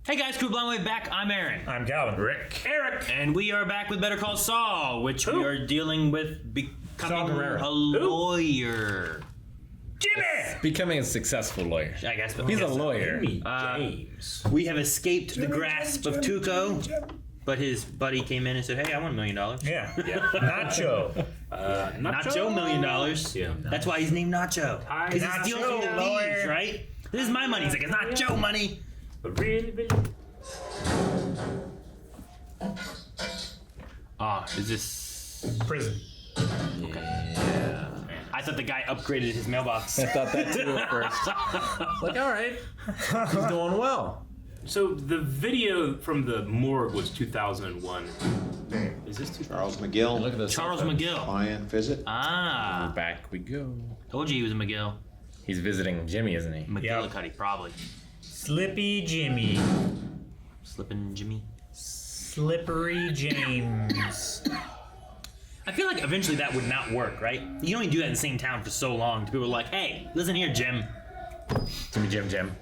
Hey guys, Crew Blind Wave back. I'm Aaron. I'm Calvin. Rick. Eric. And we are back with Better Call Saul, which we are dealing with becoming a lawyer. Jimmy! Becoming a successful lawyer. I guess. But He's a lawyer. James. We have escaped the grasp of Tuco, but his buddy came in and said, hey, I want $1 million. Yeah. Nacho. Nacho $1 million. Yeah. That's why he's named Nacho. Because he steals from the lawyer. thieves, right? This is my money. He's like, it's Nacho money. But really? Is this Prison. Yeah. I thought the guy upgraded his mailbox. I thought that too at first. Like, all right. He's doing well. So the video from the morgue was 2001. Is this Charles McGill. Look at this. Charles McGill. Client visit. Back we go. Told you he was a McGill. He's visiting Jimmy, isn't he? McGillicuddy, probably. Slippy Jimmy. Slippin' Jimmy. Slippery James. I feel like eventually that would not work, right? You can only do that in the same town for so long. People are like, hey, listen here, Jim. Jim.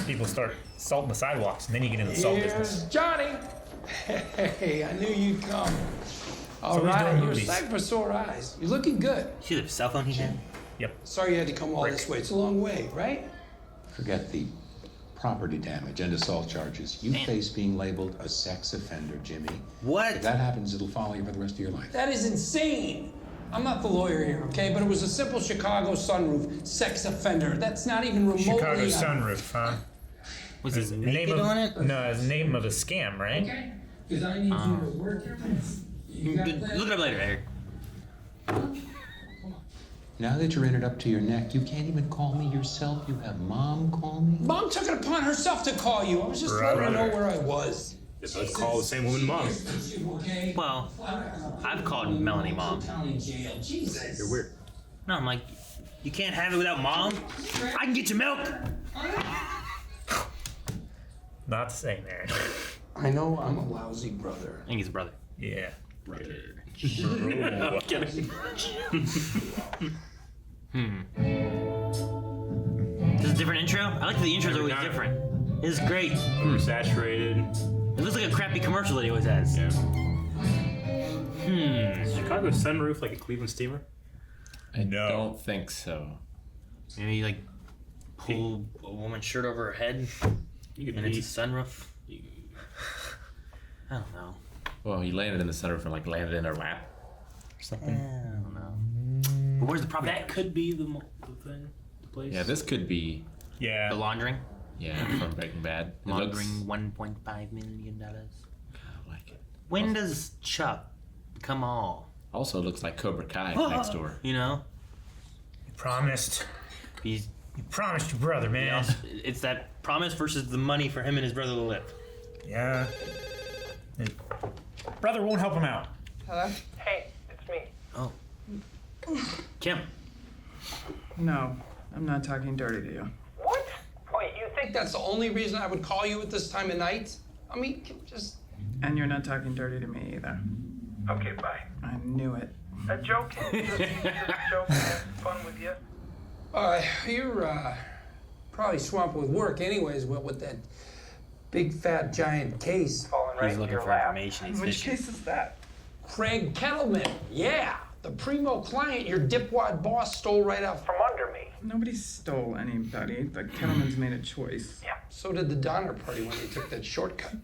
People start salting the sidewalks, and then you get into the salt business. Johnny! Hey, I knew you'd come. All So he's right, doing you're a movies. sight for sore eyes. You're looking good. See the cell phone he had? Yep. Sorry you had to come all this way. It's a long way, right? Forget the property damage and assault charges. You Man. face being labeled a sex offender, Jimmy. What? If that happens, it'll follow you for the rest of your life. That is insane. I'm not the lawyer here, okay? But it was a simple Chicago Sunroof sex offender. That's not even remotely... Chicago Sunroof, huh? Was his Name naked of, on it? No, it's the name of a scam, right? Okay? Because I need you to work your minutes. You got that? Look it up later, Eric. Now that you're in it up to your neck, you can't even call me yourself. You have Mom call me. Mom took it upon herself to call you. I was just letting her know where I was. Let's call the same woman mom. Okay? Well, I've called Melanie mom. Jesus. You're weird. No, I'm like, you can't have it without mom? I can get you milk. Not the same, Aaron. I know I'm a lousy brother. I think he's a brother. Yeah. Brother. I'm kidding. This is a different intro? I like that the intro's always different. It's great. Oversaturated. It looks like a crappy commercial that he always has. Yeah. Chicago Sunroof like a Cleveland steamer? I don't think so. Maybe you like pull a woman's shirt over her head You could and it's be. a sunroof. I don't know. Well, he landed in the sunroof and like landed in her lap or something. I don't know. But where's the problem? That could be the thing. The place. Yeah, this could be. Yeah. The laundering? From Breaking Bad. It Laundering looks- $1.5 million. I like it. When does Chuck become all? Also looks like Cobra Kai next door. You know? You promised. He's You promised your brother, man. it's that promise versus the money for him and his brother to live. Yeah. His brother won't help him out. Hello? Hey, it's me. Oh. Kim. No, I'm not talking dirty to you. What? Wait, you think that's the only reason I would call you at this time of night? I mean, just... And you're not talking dirty to me either. Okay, bye. I knew it. A joke. Just a joke. Have fun with you. You're, probably swamped with work anyways, what with that big, fat, giant case. Falling right He's into looking your for lap. information. He's Which fishing. case is that? Craig Kettleman, yeah. The primo client your dipwad boss stole right out from under me. Nobody stole anybody. The Kettleman's made a choice. Yeah, so did the Donner Party when they took that shortcut.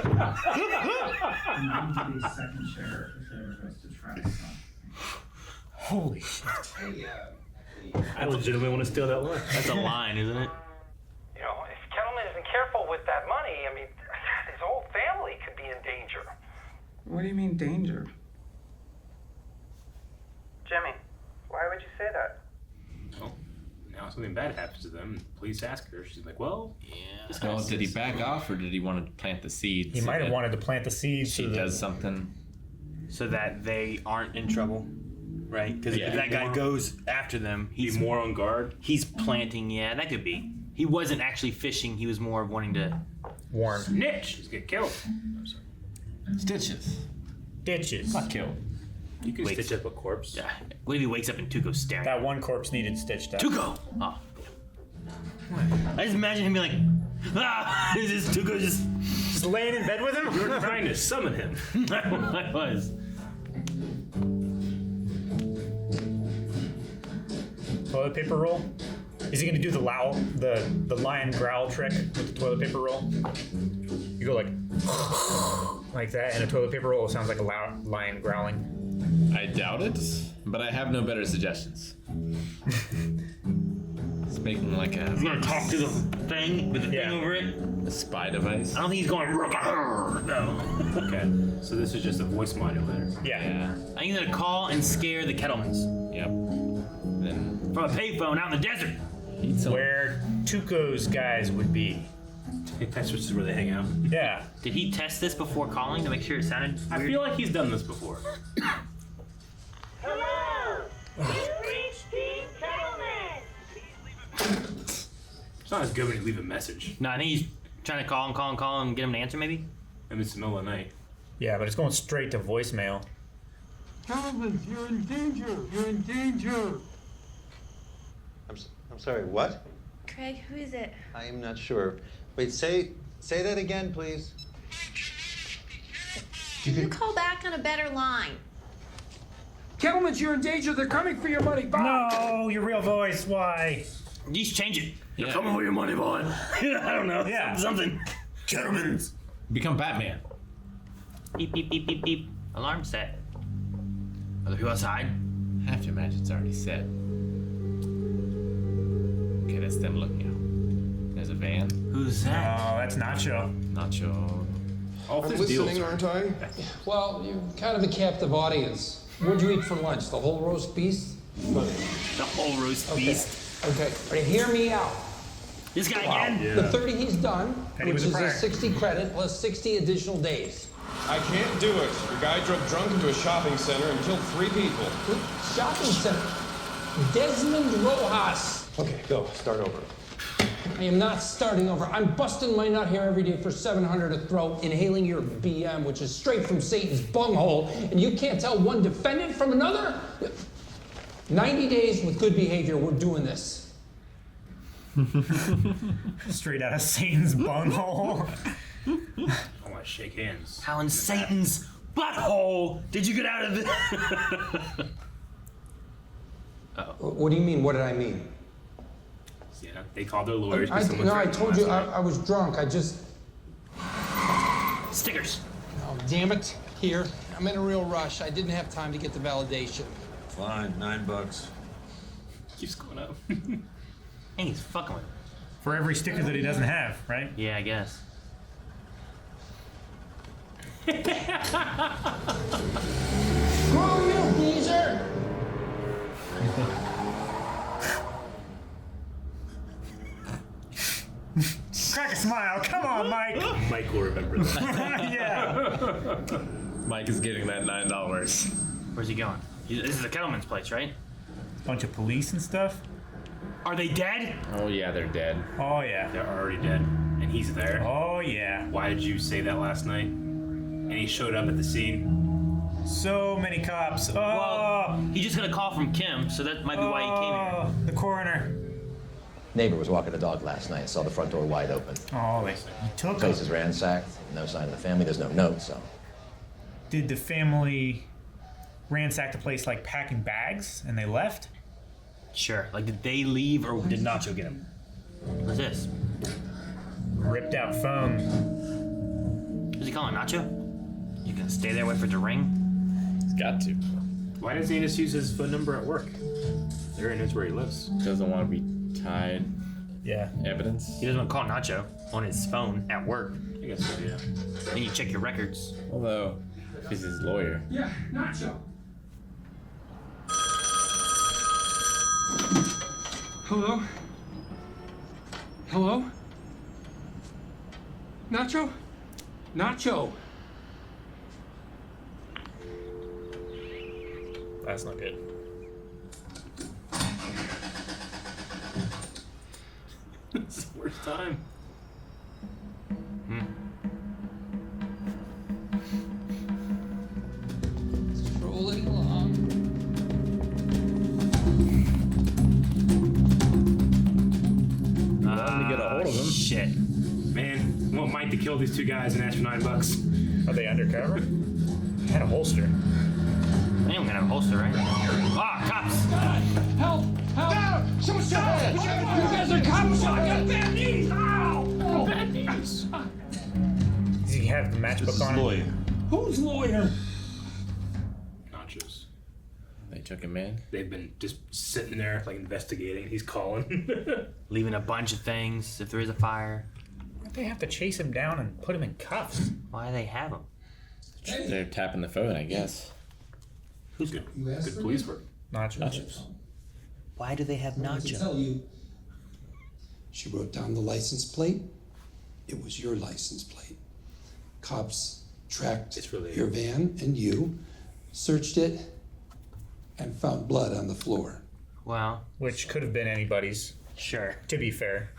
I'm to be second sheriff if it ever goes to trial. Holy shit. Hey, I legitimately want to steal that line. That's a line, isn't it? You know, if Kettleman isn't careful with that money, I mean, his whole family could be in danger. What do you mean danger? Jimmy, why would you say that? Well, now something bad happens to them. Police ask her. She's like, well, Yeah. this guy Well, did he says- back off or did he want to plant the seeds? He so might have that wanted to plant the seeds. She so that- does something. So that they aren't in trouble, right? Because Yeah. if that guy goes after them, Be he's more on guard. He's planting. Yeah, that could be. He wasn't actually fishing. He was more of wanting to. Warm. Snitch. He's get killed. Stitches. Ditches. Not killed. You can Wait. stitch up a corpse. What if he wakes up and Tuco's staring? That one corpse needed stitched up. Tuco! Oh. I just imagine him being like, Ah! This Tuco just laying in bed with him? You're trying to summon him. I was. Toilet paper roll? Is he gonna do the lion growl trick with the toilet paper roll? You go like that, and a toilet paper roll sounds like a lion growling. I doubt it, but I have no better suggestions. It's making like He's gonna talk to the thing with the thing over it. a spy device. I don't think he's going. No. Okay, so this is just a voice modulator. Yeah. I think he's gonna call and scare the Kettlemans Yep. Then from a payphone out in the desert. eat some. Where Tuco's guys would be. That's just where they hang out. Yeah. Did he test this before calling to make sure it sounded I weird? feel like he's done this before. Hello! You've reached Team Kettleman! It's not as good when you leave a message. No, I think he's trying to call and get him to answer maybe. And it's the middle of the night. Yeah, but it's going straight to voicemail. Kettleman, you're in danger. You're in danger. I'm sorry, what? Craig, who is it? I am not sure. Wait, say that again, please. You call back on a better line. Kettleman, you're in danger. They're coming for your money. Bye. No, your real voice. Why? You should change it. Yeah. Coming for your money, boy. I don't know. Yeah. Something. Kettlemans. Become Batman. Beep, beep, beep, beep, beep. Alarm set. Other people outside? I have to imagine it's already set. Okay, that's them looking out. There's a van. Who's that? Oh, that's Nacho. Nacho. All this deals. aren't I? Well, you're kind of a captive audience. What'd you eat for lunch? The whole roast beast? The whole roast beast. Okay, but hear me out. This guy again? The 30 he's done, Penny which with is a a prayer. 60 credit plus 60 additional days. I can't do it. The guy drove drunk into a shopping center and killed 3 people. Shopping center. Desmond Rojas. Okay, go. Start over. I am not starting over. I'm busting my nut here every day for $700 a throw, inhaling your BM, which is straight from Satan's bunghole, and you can't tell one defendant from another? 90 days with good behavior, we're doing this. Straight out of Satan's bunghole. I want to shake hands. How in Satan's butthole did you get out of this? What do you mean? What did I mean? Yeah, they called their lawyers. I told you I was drunk. I just. Stickers. Oh, damn it. Here. I'm in a real rush. I didn't have time to get the validation. Fine, $9. Keeps going up. Hey, he's fucking with him. For every sticker that he doesn't have, right? Yeah, I guess. Screw you, geezer! Crack a smile. Come on, Mike. Mike will remember that. Yeah. Mike is getting that $9. Where's he going? This is the Kettleman's place, right? Bunch of police and stuff. Are they dead? Oh yeah, they're dead. Oh, yeah. They're already dead, and he's there. Oh, yeah. Why did you say that last night? And he showed up at the scene. So many cops. Oh. Well, he just got a call from Kim, so that might be why he came here. Oh, the coroner. Neighbor was walking the dog last night and saw the front door wide open. Oh, they took Place him. is ransacked. No sign of the family. There's no note, so. Did the family ransack the place like packing bags and they left? Sure. Like, did they leave or did Nacho get him? What's this? Ripped out phone. Who's he calling, Nacho? You gonna stay there, wait for it to ring? He's got to. Why doesn't he just use his phone number at work? There knows where he lives. Doesn't want to be tied. Yeah. Evidence. He doesn't want to call Nacho on his phone at work. I guess so, yeah. Then you check your records. Although, if he's his lawyer. Yeah, Nacho. Hello? Hello? Nacho? Nacho! That's not good. It's the worst time. Strolling along. Let me get a hold of him. Shit. Mike to kill these two guys and ask for $9. Are they undercover? They had a holster. Anyone can have a holster, right? Ah, cops! Help! Help! No! Someone shot! You guys are cops! I got bad knees! Ow! Bad knees! Does he have the matchbook on him? Who's lawyer? Nachos. They took him in. They've been just sitting there, like, investigating. He's calling. Leaving a bunch of things if there is a fire. Why'd they have to chase him down and put him in cuffs? Why do they have him? They're tapping the phone, I guess. Who's good? You asked Good for police me? work. Nachos. Why do they have I can Nacho? tell you. She wrote down the license plate. It was your license plate. Cops tracked It's related. your van and you, searched it, and found blood on the floor. Well, Which could have been anybody's, sure. to be fair.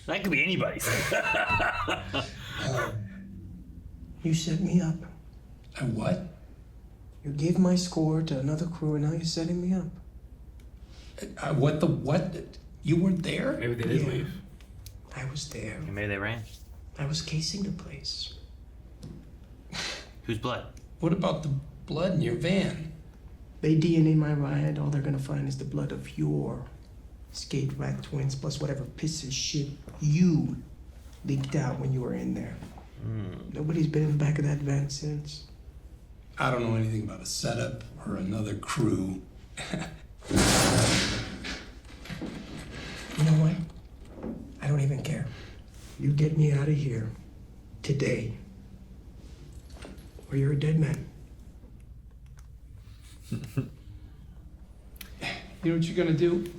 That could be anybody's. You set me up. And what? You gave my score to another crew, and now you're setting me up. What the what? You weren't there? Maybe they did leave. I was there. Maybe they ran. I was casing the place. Whose blood? What about the blood in your van? They DNA my ride. All they're gonna find is the blood of your skate rat twins, plus whatever piss of shit you leaked out when you were in there. Nobody's been in the back of that van since. I don't know anything about a setup or another crew. You know what? I don't even care. You get me out of here today, or you're a dead man. You know what you're gonna do?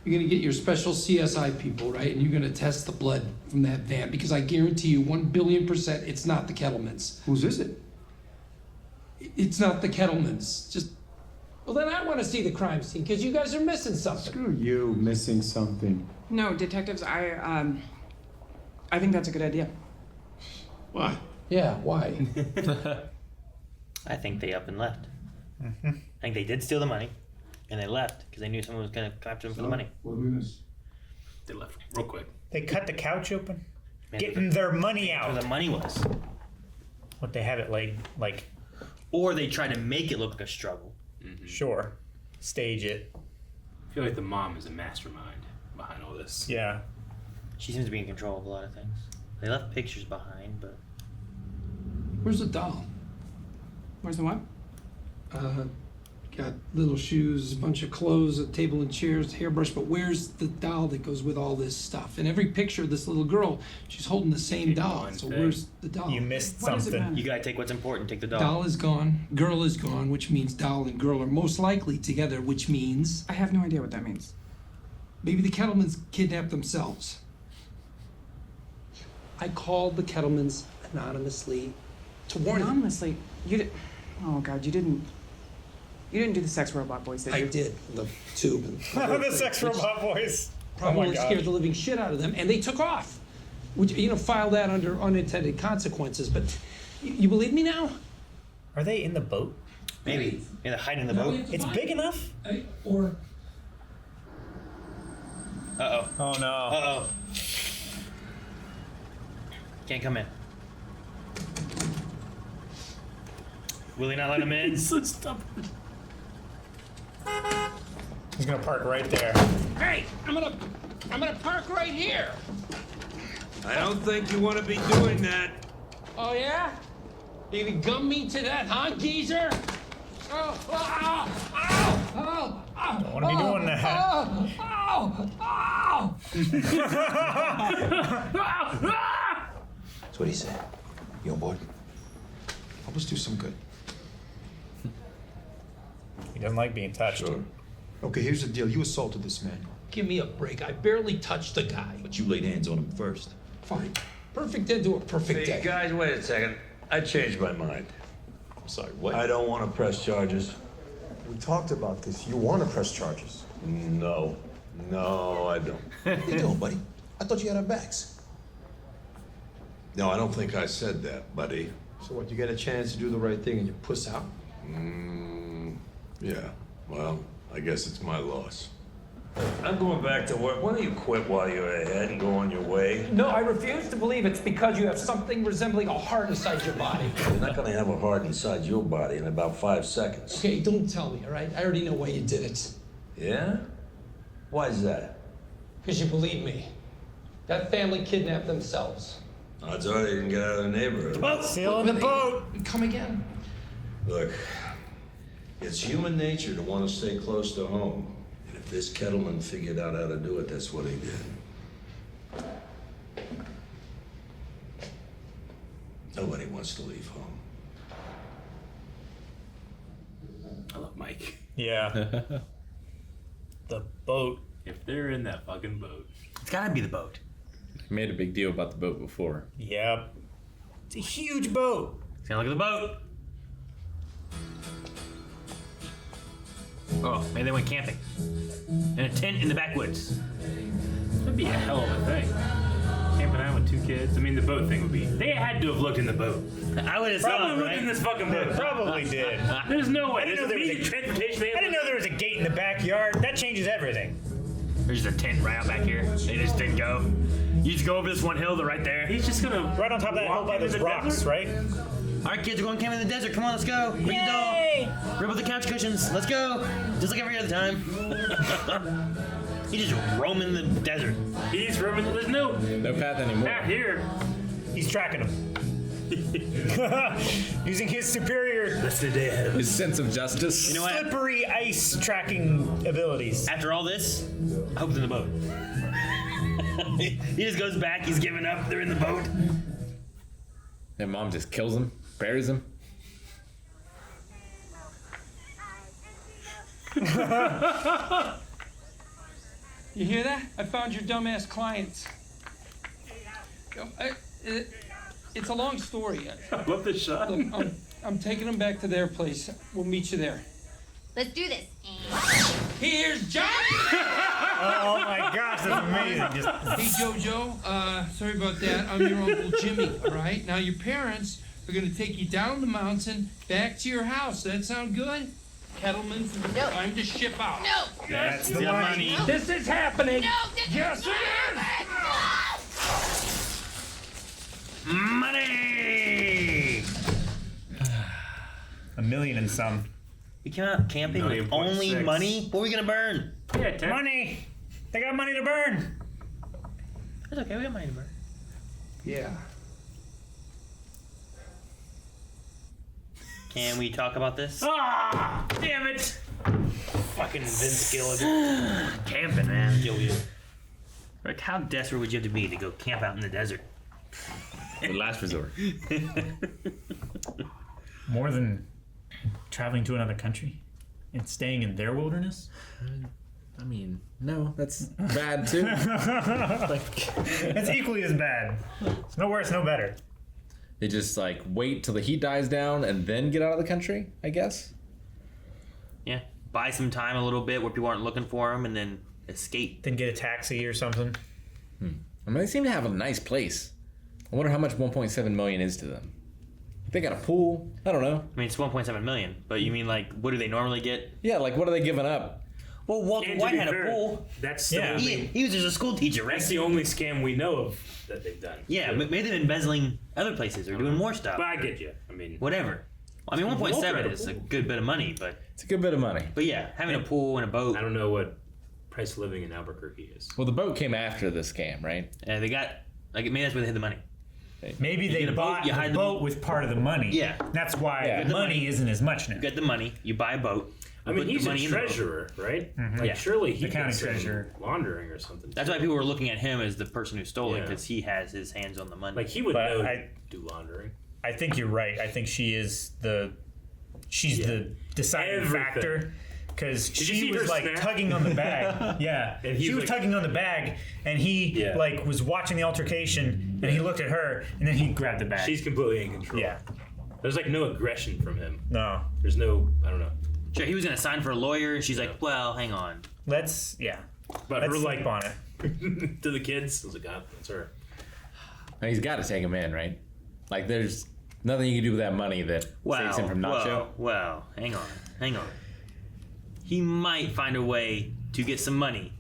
You're gonna get your special CSI people, right? And you're gonna test the blood from that van, because I guarantee you 1,000,000,000% it's not the Kettlemans. Whose is it? It's not the Kettlemans. Just Well, then I want to see the crime scene, because you guys are missing something. Screw you, missing something. No, detectives, I think that's a good idea. why? Yeah, why? I think they up and left. I think they did steal the money, and they left because they knew someone was going to come after them for the money. What do we miss? They left real quick. They cut the couch open, Man, getting their money Where out. the money was. What they have it like, Or they try to make it look like a struggle. sure, stage it. I feel like the mom is a mastermind behind all this. Yeah. She seems to be in control of a lot of things. They left pictures behind, but Where's the doll? Where's the what? Got little shoes, a bunch of clothes, a table and chairs, hairbrush, but where's the doll that goes with all this stuff? In every picture of this little girl, she's holding the same doll. So where's the doll? You missed What does it something. matter? you gotta take what's important. Take the dog. Doll is gone, girl is gone, which means doll and girl are most likely together, which means I have no idea what that means. maybe the Kettlemans kidnapped themselves. I called the Kettlemans anonymously to warn them. Anonymously, you did. Oh God, you didn't do the sex robot voice, did you? I did, the tube. And The sex robot voice. Probably Oh my God. scared the living shit out of them, and they took off. Would you file that under unintended consequences, but you believe me now? Are they in the boat? Maybe. Yeah, they're hiding in the boat. It's big enough? Or Uh-oh. Oh no. Uh-oh. Can't come in. Will he not let him in? He's so stubborn. He's gonna park right there. Hey, I'm gonna park right here. I don't think you want to be doing that. Oh yeah? You gonna gum me to that, huh, geezer? Oh, oh, oh, oh, oh, Don't wanna be doing that. Oh, oh, oh. So what do you say? You on board? Help us do some good. He doesn't like being touched. Sure. Okay, here's the deal. You assaulted this man. give me a break. I barely touched the guy. But you laid hands on him first. Fine. Perfect end to a perfect day. Guys, wait a second. I changed my mind. I'm sorry, what? I don't want to press charges. We talked about this. You want to press charges. No. No, I don't. What you doing, buddy? I thought you had our backs. No, I don't think I said that, buddy. So what, you get a chance to do the right thing and you puss out? Yeah. Well, I guess it's my loss. I'm going back to work. Why don't you quit while you're ahead and go on your way? No, I refuse to believe it's because you have something resembling a heart inside your body. You're not going to have a heart inside your body in about 5 seconds. Okay, don't tell me, all right? I already know why you did it. Yeah? Why is that? Because you believe me. That family kidnapped themselves. Odds are they didn't get out of the neighborhood. Oh, sail in the boat. Come again. Look, it's human nature to want to stay close to home. And if this Kettleman figured out how to do it, that's what he did. Nobody wants to leave home. I love Mike. Yeah. The boat. If they're in that fucking boat. It's gotta be the boat. Made a big deal about the boat before. Yep. It's a huge boat. Let's go look at the boat. Oh, maybe they went camping. In a tent in the backwoods. That'd be a hell of a thing. Camping out with 2 kids. I mean, the boat thing would be. They had to have looked in the boat. I would have Probably thought, looked right? in this fucking boat. They probably did. There's no way. I didn't know there was a transportation. I didn't know there was a gate in the backyard. That changes everything. There's just a tent right out back here. They just didn't go. You just go over this one hill, they're right there. He's just gonna right on top of that hill by those rocks, right? All right, kids, we're going camping in the desert. Come on, let's go. Bring the doll. Rip up the couch cushions. Let's go. Just like every other time. He's just roaming the desert. He's roaming. There's no path anymore. Not here. He's tracking them. Using his superior That's the day ahead of His sense of justice. You know what? slippery ice tracking abilities. After all this, I hope it's in the boat. He just goes back. He's giving up. They're in the boat. And mom just kills him, buries him. You hear that? I found your dumbass clients. It's a long story. I love this shot. Look, I'm taking them back to their place. We'll meet you there. Let's do this. Here's Johnny! Oh my gosh, that's amazing. Hey, Jojo, sorry about that. I'm your Uncle Jimmy, all right? Now, your parents are going to take you down the mountain back to your house. Does that sound good? Kettleman, time to ship out. No. That's the money. No. This is happening. No, this Yes, it is. Money! $1 million and some. We came out camping with only 1.6. money? What are we gonna burn? Yeah, 10. Money! They got money to burn! That's okay, we got money to burn. Yeah. Can we talk about this? Ah! Damn it! Fucking Vince Gilligan. Camping, man. Like, how desperate would you have to be to go camp out in the desert? The last resort. More than traveling to another country and staying in their wilderness? I mean, no, that's bad too. It's equally as bad. It's no worse, no better. They just like wait till the heat dies down and then get out of the country, I guess. Yeah. Buy some time a little bit where people aren't looking for them and then escape. Then get a taxi or something. I mean, they seem to have a nice place. I wonder how much 1.7 million is to them. They got a pool. I don't know. I mean, it's 1.7 million, but you mean like, what do they normally get? Yeah, like what are they giving up? Well, Walter And to White be had fair, a pool. That's the Yeah, only, he was just a school teacher, right? that's the only scam we know of that they've done. Yeah, but maybe they're embezzling other places or doing more stuff. But I get you. I mean, Whatever. I mean, 1.7 is a good bit of money, but It's a good bit of money. yeah, having a pool and a boat. I don't know what price of living in Albuquerque is. Well, the boat came after the scam, right? They got like maybe that's where they hid the money. Maybe You they get a boat, bought you the hide the boat with part of the money. Yeah. That's why Yeah. the money isn't as much now. You get the money, you buy a boat. I mean, put the he's a money in the boat. treasurer, right? Mhm. Like, Yeah. surely he The county did some treasurer. laundering or something. That's why people were looking at him as the person who stole it Yeah. because he has his hands on the money. Like, he would But know I- to do laundering. I think you're right. I think she's the deciding Everything. factor. Because Did you she see was her like snap? tugging on the bag. Yeah. And he's She was like- tugging on the bag and he like was watching the altercation and he looked at her and then he grabbed the bag. She's completely in control. Yeah. There's like no aggression from him. No. There's no, I don't know. Sure, he was gonna sign for a lawyer, and she's like, "Well, hang on." Let's But Let's her sleep like on it. to the kids, I was like, God, that's her. And he's got to take him in, right? Like, there's nothing you can do with that money that saves him from Nacho. Well, hang on. He might find a way to get some money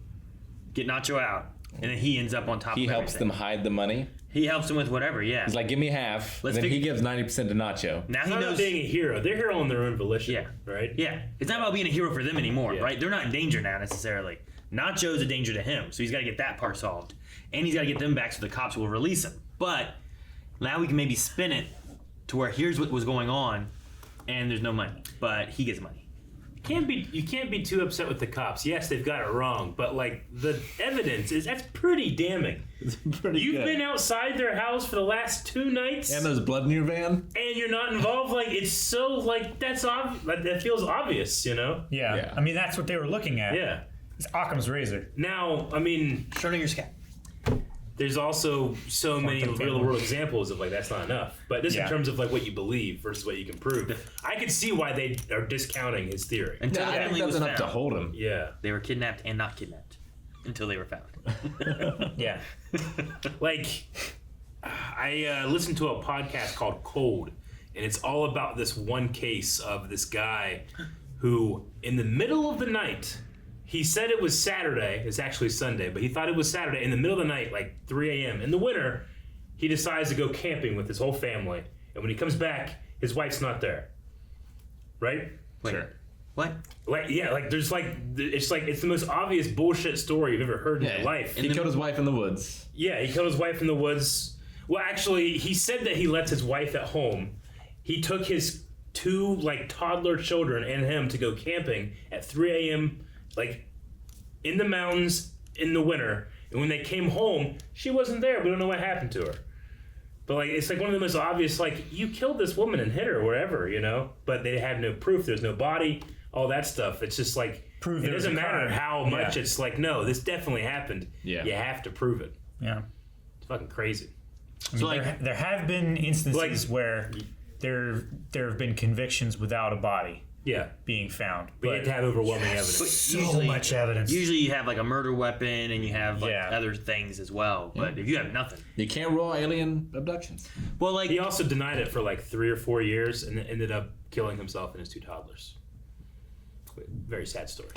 get Nacho out, and then he ends up on top. He of helps everything. them hide the money. He helps them with whatever. Yeah. He's like, give me half. Let's Then he figure- gives 90% to Nacho. Now It's he not knows. about being a hero. They're hero on their own volition. Yeah. Right? Yeah. It's not about being a hero for them anymore, Yeah. right? They're not in danger now necessarily. Nacho's a danger to him, so he's got to get that part solved, and he's got to get them back so the cops will release him. But now we can maybe spin it to where here's what was going on, and there's no money, but he gets money. You can't be too upset with the cops. Yes, they've got it wrong, but like the evidence that's pretty damning. You've been outside their house for the last 2 nights, And there's blood in your van. and you're not involved. Like it's so like that's obvious. Like, that feels obvious, you know? Yeah. I mean, that's what they were looking at. Yeah. It's Occam's razor. Now, I mean, Schrodinger's cat. there's also so many Quantum real family. world examples of like that's not enough. But this Yeah. in terms of like what you believe versus what you can prove. I could see why they are discounting his theory. Until I think Emily that's was enough to found. hold him. Yeah. They were kidnapped and not kidnapped until they were found. Yeah. Like, I listened to a podcast called Cold, and it's all about this one case of this guy who, in the middle of the night, he said it was Saturday. It's actually Sunday, but he thought it was Saturday. In the middle of the night, like 3 a.m. in the winter, he decides to go camping with his whole family. And when he comes back, his wife's not there. Right? Wait, Sure. What? Like, yeah, like there's it's the most obvious bullshit story you've ever heard in your life. He killed his wife in the woods. Yeah, he killed his wife in the woods. Well, actually, he said that he left his wife at home. He took his 2 like toddler children and him to go camping at 3 a.m. like in the mountains in the winter. And when they came home, she wasn't there. We don't know what happened to her. But like it's like one of the most obvious, like you killed this woman and hit her wherever, you know. But they have no proof. There's no body. All that stuff. It's just like Prove it there was doesn't a matter crime. how much. Yeah. It's like no, this definitely happened. Yeah. You have to prove it. Yeah. It's fucking crazy. I mean, there have been instances where there have been convictions without a body Yeah. being found. We had to have overwhelming evidence. So much evidence. Usually you have like a murder weapon and you have like Yeah. other things as well. But if you have nothing, You can't rule alien abductions. well, like He also denied it for like 3 or 4 years and then ended up killing himself and his 2 toddlers. Very sad story.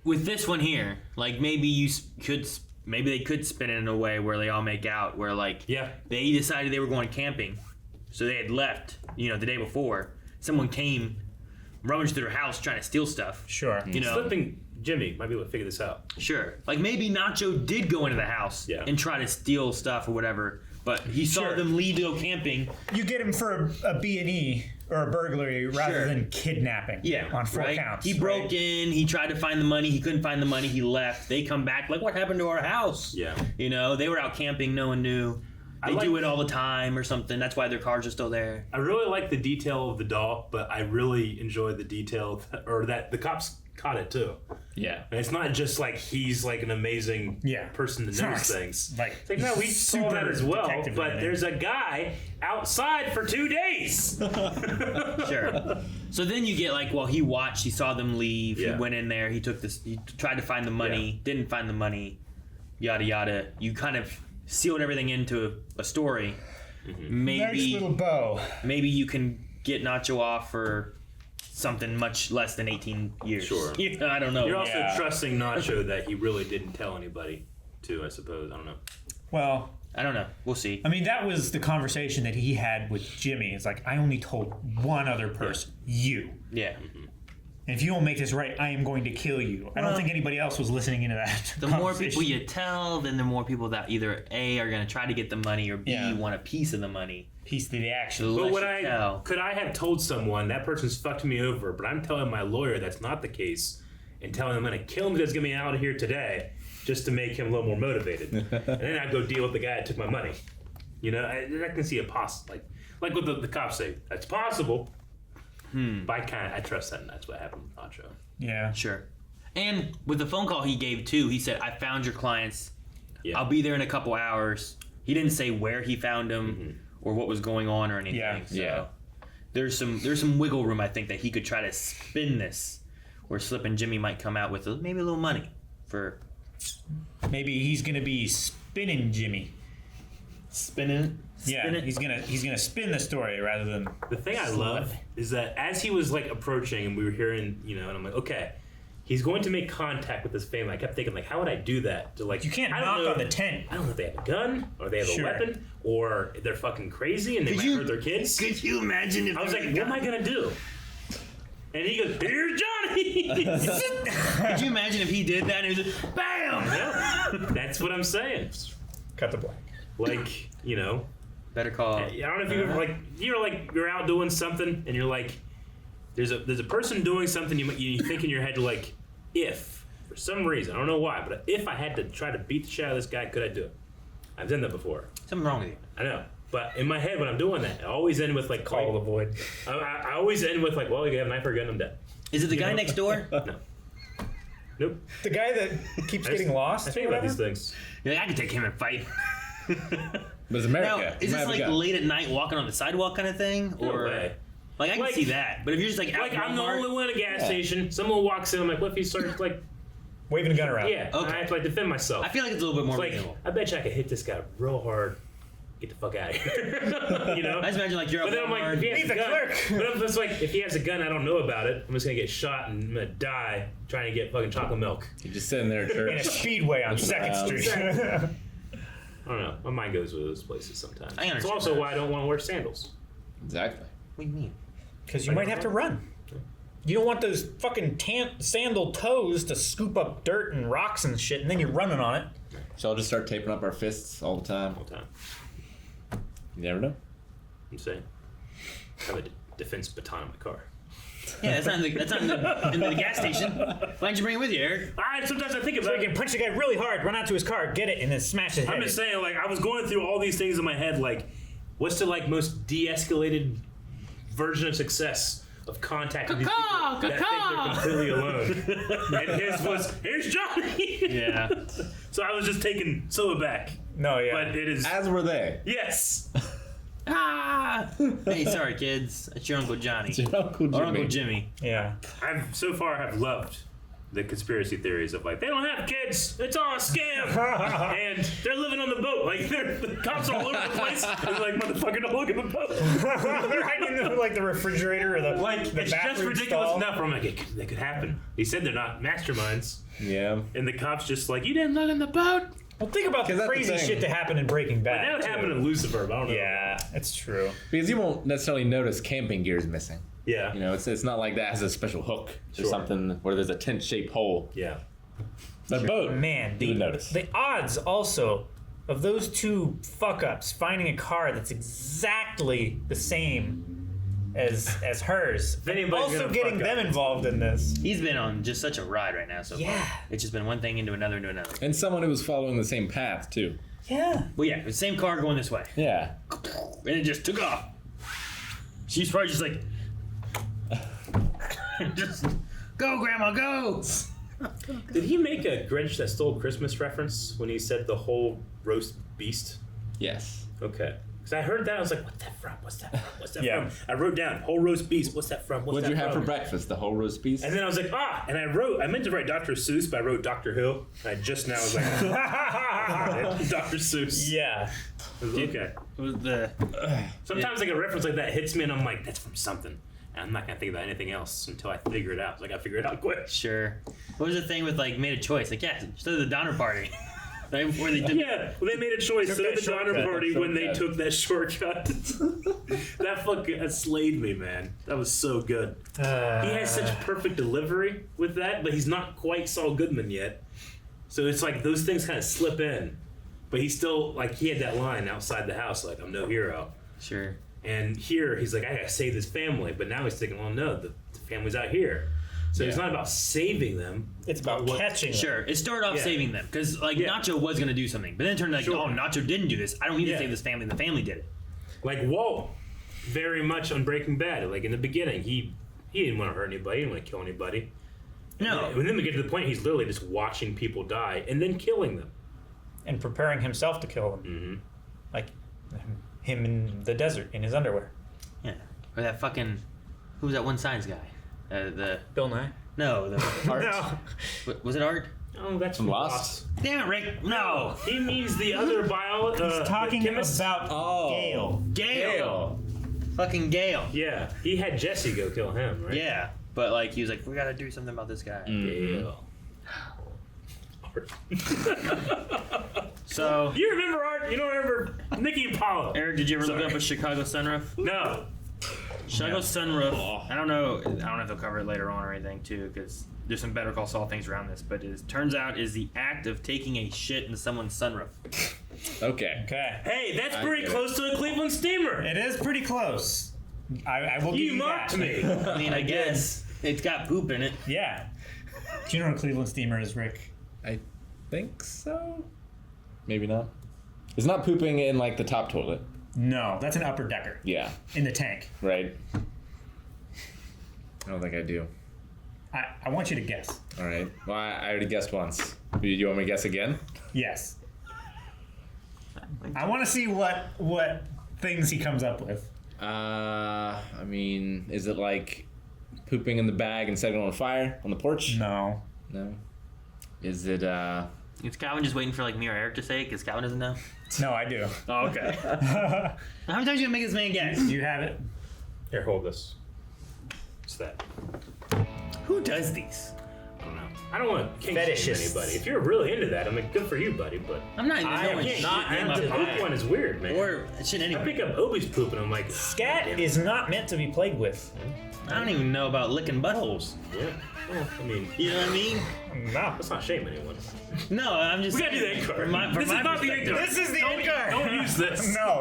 with this one here, like maybe maybe they could spin it in a way where they all make out, where like Yeah. they decided they were going camping, so they had left, the day before. Someone came, rummaged through their house trying to steal stuff. Sure. Slipping Jimmy might be able to figure this out. Sure. Like maybe Nacho did go into the house and try to steal stuff or whatever, but he saw Sure. them leave to go camping. You get him for a B&E or a burglary rather Sure. than kidnapping. Yeah, on 4 right? counts. He broke in. He tried to find the money. He couldn't find the money. He left. They come back like, what happened to our house? Yeah. They were out camping. No one knew. They do it all the time or something. That's why their cars are still there. I really like the detail of the doll, but I really enjoyed the detail that the cops caught it too. Yeah. And it's not just like he's like an amazing person that knows things. Like, It's like no, we saw that as well, detective but and there's a guy outside for 2 days. Sure. So then you get like, well, he watched. He saw them leave. Yeah. He went in there. He tried to find the money. Didn't find the money. Yada yada. You kind of sealed everything into a story. Maybe Nice little bow. Maybe you can get Nacho off for something much less than 18 years. Sure. I don't know. You're also trusting Nacho that he really didn't tell anybody, too. I suppose. I don't know. Well, I don't know. We'll see. I mean, that was the conversation that he had with Jimmy. It's like, I only told one other person, you. Yeah. And if you don't make this right, I am going to kill you. I don't Well, think anybody else was listening into that. The more people you tell, then the more people that either A, are going to try to get the money, or B, want a piece of the money. Piece of the action. The But less you could I have told someone that person's fucked me over, but I'm telling my lawyer that's not the case, and telling him I'm going to kill him because he's going to be out of here today, just to make him a little more motivated, and then I go deal with the guy that took my money. I can see it possible, like what the cops say. That's possible. But I trust that, and that's what happened with Nacho. Yeah. Sure. And with the phone call he gave too, he said, I found your clients. Yeah. I'll be there in a couple hours. He didn't say where he found them or what was going on or anything. Yeah. So there's some wiggle room, I think, that he could try to spin this, where Slip and Jimmy might come out with maybe a little money for. Maybe he's going to be spinning Jimmy. Spinning? Yeah, he's gonna spin the story rather than The thing I love is that as he was like approaching and we were hearing, and I'm like, okay, he's going to make contact with his family. I kept thinking, like, how would I do that? To, like, You can't I don't knock know, on the tent. I don't know if they have a gun or they have Sure. a weapon or they're fucking crazy and they might hurt their kids. Could you imagine if I was like, what am I gonna do? And he goes, "Here's Johnny." Could you imagine if he did that and it was just bam? Yeah, that's what I'm saying. Cut the black. Like, you know, better call. I don't know if you're out doing something and you're like, there's a person doing something you think in your head, like, if for some reason, I don't know why, but if I had to try to beat the shit out of this guy, could I do it? I've done that before. Something wrong with you. I know. But in my head, when I'm doing that, I always end with, like, Call the void. I always end with, like, well, you have a knife or a gun, I'm dead. Is it the guy next door? No. Nope. The guy that keeps getting lost? I think about these things. Yeah, I could take him and fight. But it's America. Now, is this like late at night walking on the sidewalk kind of thing? No Or way. Like, I can see that. But if you're just like out in I'm the Walmart- only one at a gas station, someone walks in, I'm like, what if he starts, like, waving a gun around? yeah, I have to, like, defend myself. I feel like it's a little bit more It's like, reasonable. I bet you I could hit this guy real hard. Get the fuck out of here. You know? I just imagine like you're But at then I'm like, Walmart. if he has Leave a the gun, clerk. but I'm just like, if he has a gun, I don't know about it. I'm just gonna get shot and I'm gonna die trying to get fucking chocolate milk. You're just sitting there at In a church. speedway on 2nd Street. I don't know. My mind goes with those places sometimes. I It's understand also that. why I don't want to wear sandals. Exactly. What do you mean? Because you might have to run. You don't want those fucking sandal toes to scoop up dirt and rocks and shit, and then you're running on it. So I'll just start taping up our fists all the time. All the time. You never know. I'm saying. I have a defense baton in my car. Yeah, that's not in the gas station. Why didn't you bring it with you, Eric? Sometimes I think So about you can punch the guy really hard, run out to his car, get it, and then smash his head. I'm just saying, like, I was going through all these things in my head, like, what's the, like, most de-escalated version of success of contacting these people that think they're completely alone? And his was, here's Johnny! Yeah. So I was just taken so aback. No, yeah. But it is... As were they. Yes! Ah! Hey, sorry, kids. It's your Uncle Johnny. It's your Uncle Jimmy. Or Uncle Jimmy. Yeah. I've so far have loved the conspiracy theories of, like, they don't have kids, it's all a scam, and they're living on the boat, like, the cops all over the place, and like, motherfucker, don't look at the boat. They're hiding in the refrigerator or the Like, the it's just bathroom ridiculous stall. enough. I'm like, that could happen. He said they're not masterminds, Yeah. and the cops just like, you didn't look in the boat. Well, think about the that's the crazy thing. shit that happened in Breaking But Bad. that would happen in Lucifer, but I don't know. Yeah, it's true. Because you won't necessarily notice camping gear is missing. Yeah. You know, it's not like that has a special hook or Sure. something where there's a tent-shaped hole. Yeah. But boat, Man, you would notice. the odds also of those two fuck-ups finding a car that's exactly the same as hers, anybody's also gonna getting fuck them up. involved in this. He's been on just such a ride right now so Yeah. far. It's just been one thing into another into another. And someone who was following the same path, too. Yeah. Well, yeah, the same car going this way. Yeah. And it just took off. She's probably just like, just go, Grandma, go. Did he make a Grinch That Stole Christmas reference when he said the whole roast beast? Yes. Okay. Because I heard that, I was like, what's that from? What's that from? What's that Yeah. from? I wrote down, whole roast beast, what's that from? What's What'd that you have for from? breakfast? The whole roast beef? And then I was like, and I meant to write Dr. Seuss, but I wrote Dr. Who. I just now was like, Dr. Seuss. Yeah. Okay. It was the Sometimes like a reference like that hits me and I'm like, that's from something. And I'm not going to think about anything else until I figure it out. So I got to figure it out quick. Sure. What was the thing with like made a choice? Like, yeah, just the Donner Party. Right before they did. Yeah, well, they made a choice. So did the Donner Party when they took that shortcut. That fucking slayed me, man. That was so good. He has such perfect delivery with that, but he's not quite Saul Goodman yet. So it's like those things kind of slip in. But he's still, like, he had that line outside the house, like, I'm no hero. Sure. And here, he's like, I gotta save this family. But now he's thinking, well, no, the family's out here. So it's not about saving them. It's about catching them. Sure. It started off saving them because like Nacho was gonna do something, but then it turned like, oh, Nacho didn't do this. I don't need to save this family. The family did it. Like, whoa, very much on Breaking Bad. Like in the beginning, he didn't want to hurt anybody. He didn't want to kill anybody. No. And then we get to the point he's literally just watching people die and then killing them. And preparing himself to kill them. Mm-hmm. Like him in the desert in his underwear. Yeah. Or that fucking, who was that one science guy? The Bill Nye? No, the Art. No. Was it Art? Oh, that's from Lost. Damn it, Rick! No, he means the other He's talking chemist. about Gale. Gale. Fucking Gale. Yeah, he had Jesse go kill him, right? Yeah. But like he was like, we gotta do something about this guy. So you remember Art? You don't remember Nikki Apollo? Eric, did you ever look up a Chicago Sunroof? No. Chicago Sunroof. I don't know if they'll cover it later on or anything too, because there's some Better Call Saul things around this. But it turns out is the act of taking a shit in someone's sunroof. Okay. Hey, that's pretty close to a Cleveland steamer. It is pretty close. I will give You you mocked that. me. I mean, I guess it's got poop in it. Yeah. Do you know what a Cleveland steamer is, Rick? I think so. Maybe not. It's not pooping in like the top toilet. No, that's an upper decker. Yeah. In the tank. Right. I don't think I do. I want you to guess. All right. Well, I already guessed once. Do you want me to guess again? Yes. I want to see what things he comes up with. I mean, is it like pooping in the bag and setting it on fire on the porch? No. No. Is it Is Calvin just waiting for like me or Eric to say it because Calvin doesn't know? No, I do. Oh, okay. How many times are you gonna make this man guess? You have it. Here, hold this. What's that? Who does these? I don't know. I don't want to kink shame Fetishists. anybody. If you're really into that, I mean, good for you, buddy. But I'm not. I am not into the poop one. Is weird, man. Or shit I anyway. pick up Obi's poop and I'm like, Scat is not meant to be played with. I don't even know about licking buttholes. yeah. Well, I mean, You know what I mean? No. let's not shame anyone. No, I'm just. We gotta do the end card. From my This is not the end perspective. card. This is the end card. Don't use this. No.